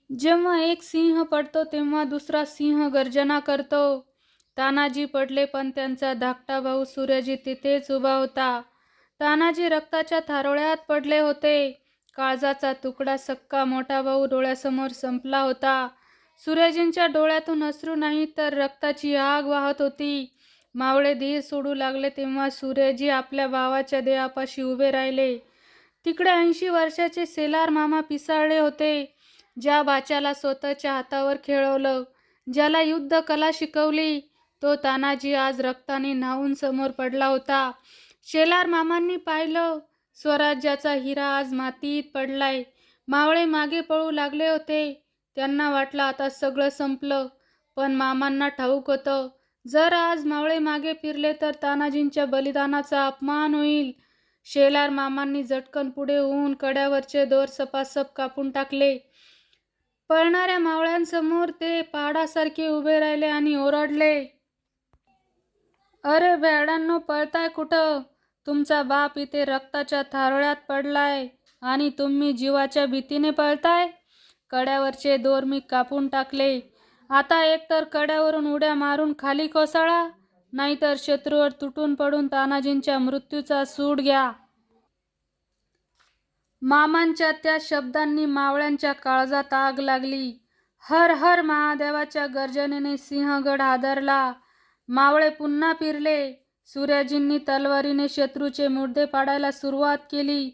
जेव्हा एक सिंह पडतो तेव्हा दुसरा सिंह गर्जना करतो. तानाजी पडले पण त्यांचा धाकटा भाऊ सूर्यजी तिथेच उभा होता. तानाजी रक्ताच्या थारोळ्यात पडले होते. काळजाचा तुकडा सक्का मोठा भाऊ डोळ्यासमोर संपला होता. सूर्यजींच्या डोळ्यातून अश्रू नाही तर रक्ताची आग वाहत होती. मावळे धीर सोडू लागले तेव्हा सूर्यजी आपल्या भावाच्या देहापाशी उभे राहिले. तिकडे 80 वर्षाचे सेलार मामा पिसाळले होते. ज्या बाच्याला स्वतःच्या हातावर खेळवलं, ज्याला युद्ध कला शिकवली, तो तानाजी आज रक्ताने न्हाऊन समोर पडला होता. शेलार मामांनी पाहिलं, स्वराज्याचा हिरा आज मातीत पडलाय. मावळे मागे पळू लागले होते. त्यांना वाटलं आता सगळं संपलं. पण मामांना ठाऊक होतं, जर आज मावळे मागे फिरले तर तानाजींच्या बलिदानाचा अपमान होईल. शेलार मामांनी झटकन पुढे होऊन कड्यावरचे दोर सपासप कापून टाकले. पळणाऱ्या मावळ्यांसमोर ते पहाडासारखे उभे राहिले आणि ओरडले, अरे बेड्यांनो, पळताय कुठं? तुमचा बाप इथे रक्ताच्या थारोळ्यात पडलाय आणि तुम्ही जीवाच्या भीतीने पळताय. कड्यावरचे दोर मी कापून टाकले. आता एकतर कड्यावरून उड्या मारून खाली कोसळा, नाहीतर शत्रूवर तुटून पडून तानाजींच्या मृत्यूचा सूड घ्या. मामांच्या त्या शब्दांनी मावळ्यांच्या काळजात आग लागली. हर हर महादेवाच्या गर्जनेने सिंहगड हादरला. मावळे पुन्हा फिरले. सूर्यजींनी तलवारीने शत्रूचे मुर्दे पाडायला सुरुवात केली.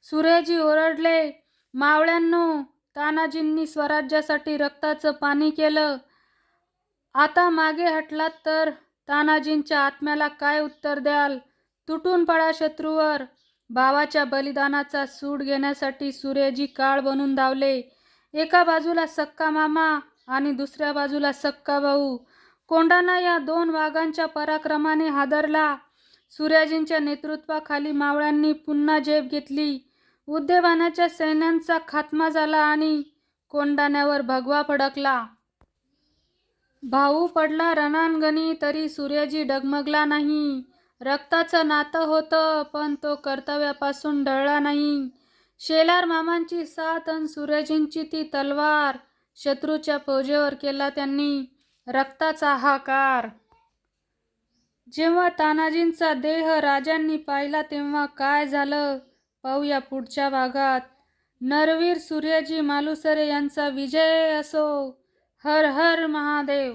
सूर्यजी ओरडले, मावळ्यांनो, तानाजींनी स्वराज्यासाठी रक्ताचं पाणी केलं. आता मागे हटलात तर तानाजींच्या आत्म्याला काय उत्तर द्याल? तुटून पडा शत्रूवर. भावाच्या बलिदानाचा सूड घेण्यासाठी सूर्यजी काळ बनून धावले. एका बाजूला सक्का मामा आणि दुसऱ्या बाजूला सक्का भाऊ. कोंढाणा या 2 वाघांच्या पराक्रमाने हादरला. सूर्यजींच्या नेतृत्वाखाली मावळ्यांनी पुन्हा झेप घेतली. उद्देवानाच्या सैन्यांचा खात्मा झाला आणि कोंढाण्यावर भगवा फडकला. भाऊ पडला रणांगणी तरी सूर्यजी डगमगला नाही. रक्ताचं नातं होतं पण तो कर्तव्यापासून ढळला नाही. शेलार मामांची साथ अन सूर्यजींची ती तलवार. शत्रूच्या फौजेवर केला त्यांनी रक्ताचा हाकार. जेव्हा तानाजींचा देह राजांनी पाहिला तेव्हा काय झालं पाहूया पुढच्या भागात. नरवीर सूर्यजी मालुसरे यांचा विजय असो. हर हर महादेव.